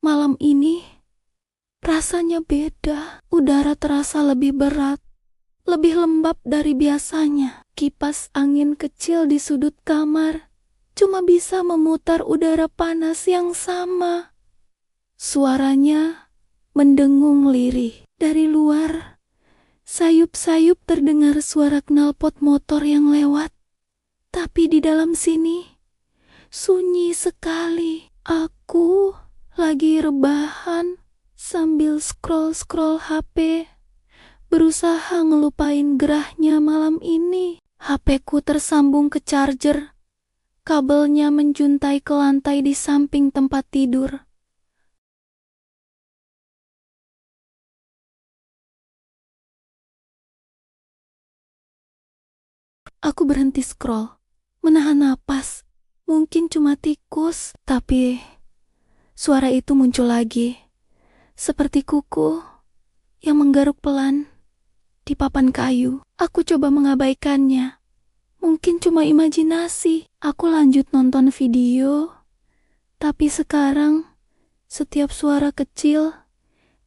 Malam ini rasanya beda. Udara terasa lebih berat, lebih lembab dari biasanya. Kipas angin kecil di sudut kamar cuma bisa memutar udara panas yang sama. Suaranya mendengung lirih. Dari luar, sayup-sayup terdengar suara knalpot motor yang lewat. Tapi di dalam sini, sunyi sekali. Aku lagi rebahan sambil scroll-scroll HP, berusaha ngelupain gerahnya malam ini. HP-ku tersambung ke charger. Kabelnya menjuntai ke lantai di samping tempat tidur. Aku berhenti scroll, menahan napas. Mungkin cuma tikus, tapi suara itu muncul lagi. Seperti kuku yang menggaruk pelan di papan kayu. Aku coba mengabaikannya. Mungkin cuma imajinasi. Aku lanjut nonton video. Tapi sekarang, setiap suara kecil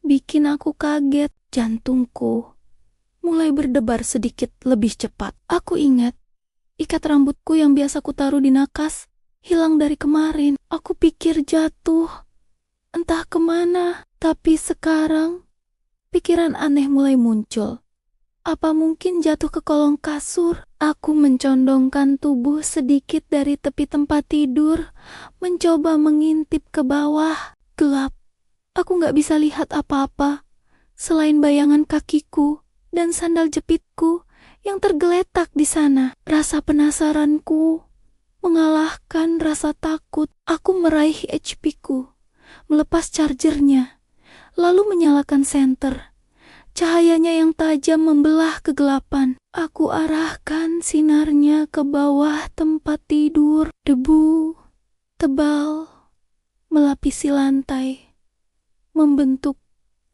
bikin aku kaget. Jantungku mulai berdebar sedikit lebih cepat. Aku ingat ikat rambutku yang biasa ku taruh di nakas hilang dari kemarin. Aku pikir jatuh entah kemana. Tapi sekarang pikiran aneh mulai muncul. Apa mungkin jatuh ke kolong kasur? Aku mencondongkan tubuh sedikit dari tepi tempat tidur, mencoba mengintip ke bawah. Gelap. Aku gak bisa lihat apa-apa selain bayangan kakiku dan sandal jepitku yang tergeletak di sana. Rasa penasaranku mengalahkan rasa takut. Aku meraih HP-ku, melepas chargernya, lalu menyalakan senter. Cahayanya yang tajam membelah kegelapan. Aku arahkan sinarnya ke bawah tempat tidur. Debu tebal melapisi lantai, membentuk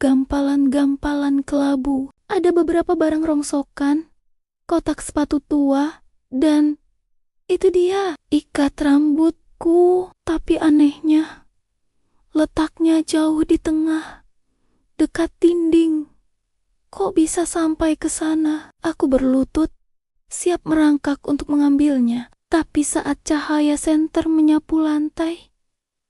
gampalan-gampalan kelabu. Ada beberapa barang rongsokan, kotak sepatu tua, dan itu dia, ikat rambutku. Tapi anehnya, letaknya jauh di tengah, dekat dinding. Kok bisa sampai ke sana? Aku berlutut, siap merangkak untuk mengambilnya. Tapi saat cahaya senter menyapu lantai,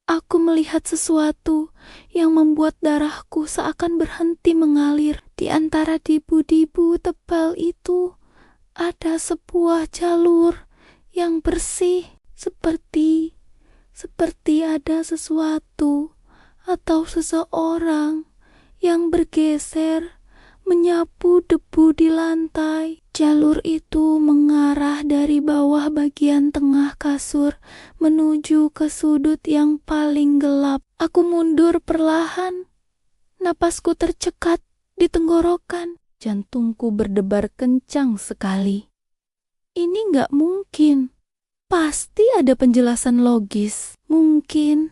aku melihat sesuatu yang membuat darahku seakan berhenti mengalir. Di antara debu-debu tebal itu, ada sebuah jalur yang bersih, seperti ada sesuatu atau seseorang yang bergeser menyapu debu di lantai. Jalur itu mengarah dari bawah bagian tengah kasur menuju ke sudut yang paling gelap. Aku mundur perlahan. Napasku tercekat di tenggorokan. Jantungku berdebar kencang sekali. Ini gak mungkin. Pasti ada penjelasan logis. Mungkin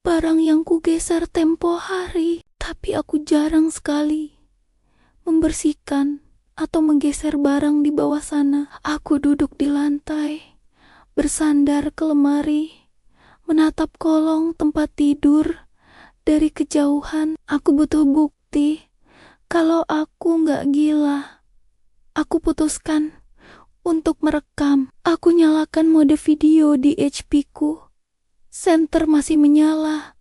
barang yang kugeser tempo hari. Tapi aku jarang sekali membersihkan atau menggeser barang di bawah sana. Aku duduk di lantai, bersandar ke lemari, menatap kolong tempat tidur. Dari kejauhan, aku butuh bukti kalau aku nggak gila. Aku putuskan untuk merekam. Aku nyalakan mode video di HP-ku. Senter masih menyala.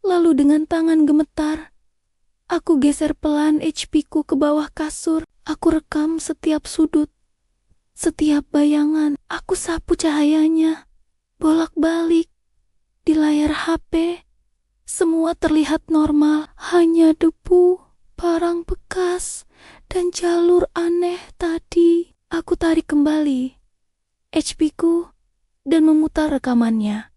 Lalu dengan tangan gemetar, aku geser pelan HP-ku ke bawah kasur. Aku rekam setiap sudut, setiap bayangan. Aku sapu cahayanya, bolak-balik. Di layar HP, semua terlihat normal. Hanya debu, barang bekas, dan jalur aneh tadi. Aku tarik kembali HP-ku dan memutar rekamannya.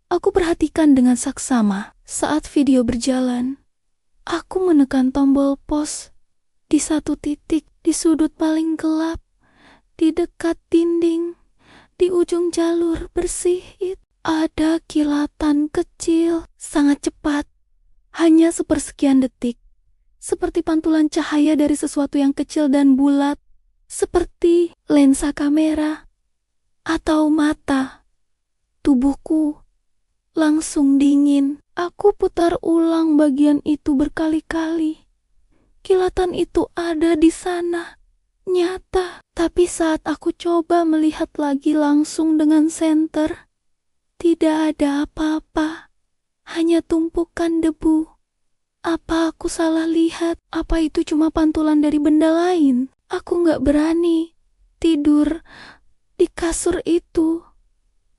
Aku perhatikan dengan saksama. Saat video berjalan, aku menekan tombol pause di satu titik, di sudut paling gelap, di dekat dinding, di ujung jalur bersih itu. Ada kilatan kecil, sangat cepat, hanya sepersekian detik, seperti pantulan cahaya dari sesuatu yang kecil dan bulat, seperti lensa kamera atau mata. Tubuhku langsung dingin. Aku putar ulang bagian itu berkali-kali. Kilatan itu ada di sana, nyata. Tapi saat aku coba melihat lagi langsung dengan senter, tidak ada apa-apa, hanya tumpukan debu. Apa aku salah lihat? Apa itu cuma pantulan dari benda lain? Aku nggak berani tidur di kasur itu.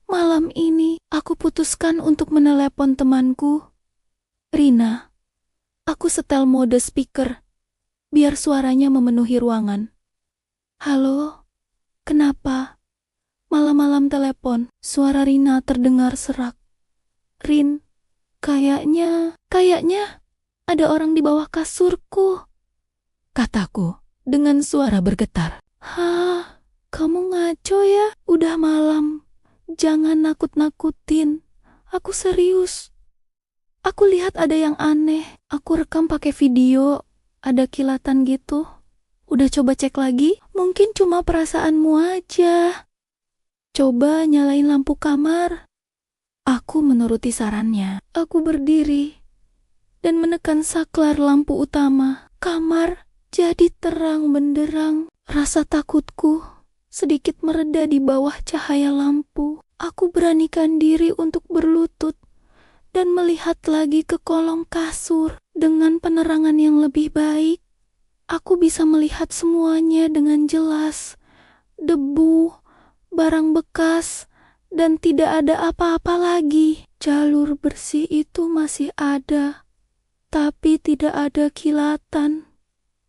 Malam ini aku putuskan untuk menelepon temanku, Rina. Aku setel mode speaker, biar suaranya memenuhi ruangan. Halo, kenapa? Malam-malam telepon, suara Rina terdengar serak. Rin, kayaknya ada orang di bawah kasurku, kataku dengan suara bergetar. Hah, kamu ngaco ya? Udah malam, jangan nakut-nakutin. Aku serius. Aku lihat ada yang aneh. Aku rekam pakai video, ada kilatan gitu. Udah coba cek lagi? Mungkin cuma perasaanmu aja. Coba nyalain lampu kamar. Aku menuruti sarannya. Aku berdiri dan menekan saklar lampu utama. Kamar jadi terang benderang. Rasa takutku sedikit mereda di bawah cahaya lampu. Aku beranikan diri untuk berlutut dan melihat lagi ke kolong kasur. Dengan penerangan yang lebih baik, aku bisa melihat semuanya dengan jelas. Debu, barang bekas, dan tidak ada apa-apa lagi. Jalur bersih itu masih ada, tapi tidak ada kilatan.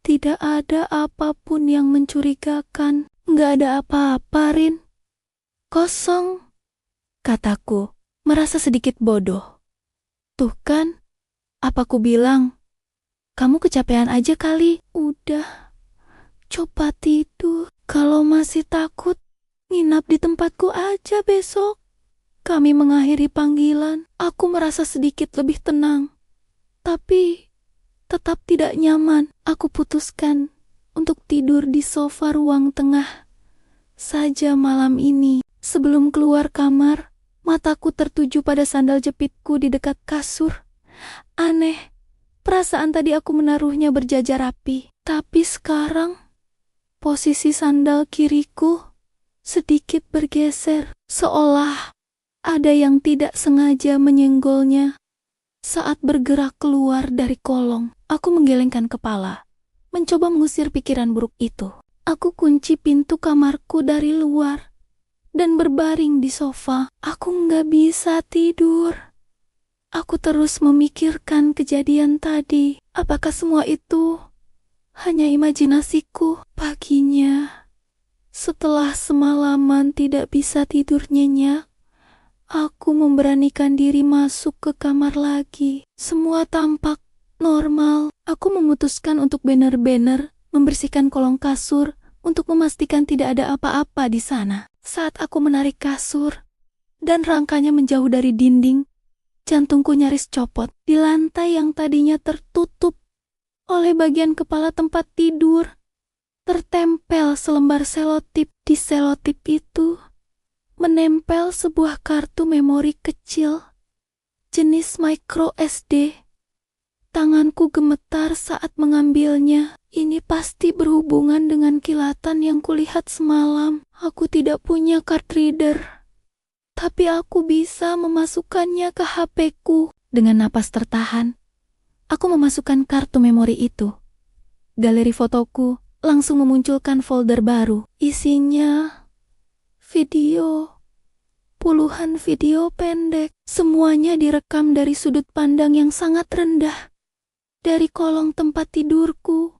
Tidak ada apapun yang mencurigakan. Nggak ada apa-apa, Rin. Kosong, kataku, merasa sedikit bodoh. Tuh kan, apa ku bilang? Kamu kecapean aja kali. Udah, coba tidur. Kalau masih takut, nginap di tempatku aja besok. Kami mengakhiri panggilan. Aku merasa sedikit lebih tenang. Tapi tetap tidak nyaman. Aku putuskan untuk tidur di sofa ruang tengah saja malam ini. Sebelum keluar kamar, mataku tertuju pada sandal jepitku di dekat kasur. Aneh, perasaan tadi aku menaruhnya berjajar rapi. Tapi sekarang, posisi sandal kiriku sedikit bergeser, seolah ada yang tidak sengaja menyenggolnya. Saat bergerak keluar dari kolong, aku menggelengkan kepala, mencoba mengusir pikiran buruk itu. Aku kunci pintu kamarku dari luar dan berbaring di sofa. Aku nggak bisa tidur. Aku terus memikirkan kejadian tadi. Apakah semua itu hanya imajinasiku? Paginya, setelah semalaman tidak bisa tidur nyenyak, aku memberanikan diri masuk ke kamar lagi. Semua tampak normal. Aku memutuskan untuk benar-benar membersihkan kolong kasur untuk memastikan tidak ada apa-apa di sana. Saat aku menarik kasur dan rangkanya menjauh dari dinding, jantungku nyaris copot. Di lantai yang tadinya tertutup oleh bagian kepala tempat tidur, tertempel selembar selotip. Di selotip itu menempel sebuah kartu memori kecil jenis micro SD. Tanganku gemetar saat mengambilnya. Ini pasti berhubungan dengan kilatan yang kulihat semalam. Aku tidak punya card reader, tapi aku bisa memasukkannya ke HP-ku. Dengan napas tertahan, aku memasukkan kartu memori itu. Galeri fotoku langsung memunculkan folder baru. Isinya video. Puluhan video pendek. Semuanya direkam dari sudut pandang yang sangat rendah. Dari kolong tempat tidurku,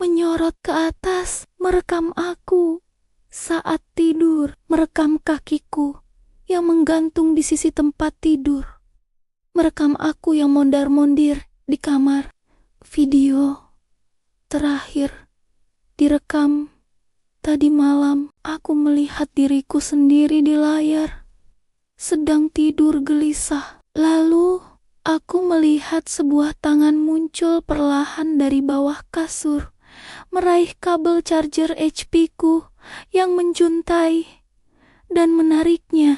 menyorot ke atas, merekam aku saat tidur, merekam kakiku yang menggantung di sisi tempat tidur, merekam aku yang mondar-mondir di kamar. Video terakhir direkam tadi malam. Aku melihat diriku sendiri di layar, sedang tidur gelisah. Lalu aku melihat sebuah tangan muncul perlahan dari bawah kasur, meraih kabel charger HP-ku yang menjuntai dan menariknya